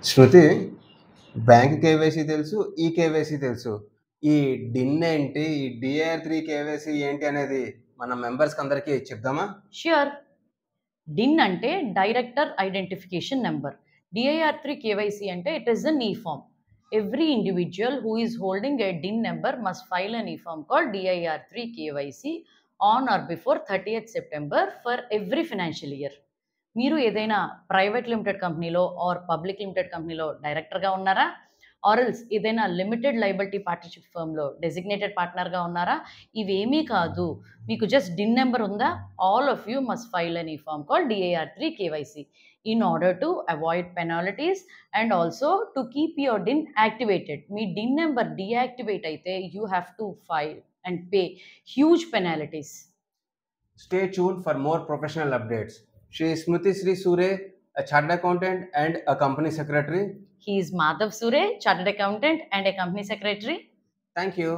శృతి, bank KYC తెలుసు, ఈ KYC తెలుసు. ఈ డిన్ ఏంటి, ఈ డిఆర్3 కేవైసీ ఏంటి అనేది మన మెంబర్స్కి అందరికీ చెప్దామా? ష్యూర్. డిన్ అంటే director identification number. DIR3 KYC అంటే it is an e-form. Every individual who is holding a DIN number must file an e-form called DIR3 KYC on or before 30th September for every financial year. మీరు ఏదైనా private limited కంపెనీలో or public limited కంపెనీలో డైరెక్టర్గా ఉన్నారా, ఆర్ఎల్స్ ఏదైనా limited liability partnership ఫర్మ్లో designated పార్ట్నర్గా ఉన్నారా, ఇవేమీ కాదు, మీకు జస్ట్ డిన్ నెంబర్ ఉందా, all of you must file an e form call DIR3 KYC in order to avoid penalties and also to keep your DIN activated. Me DIN number deactivate అయితే you have to file and pay huge penalties. Stay tuned for more professional updates. She is Smriti Sri Sure, a chartered accountant and a company secretary. He is Madhav Sure, chartered accountant and a company secretary. Thank you.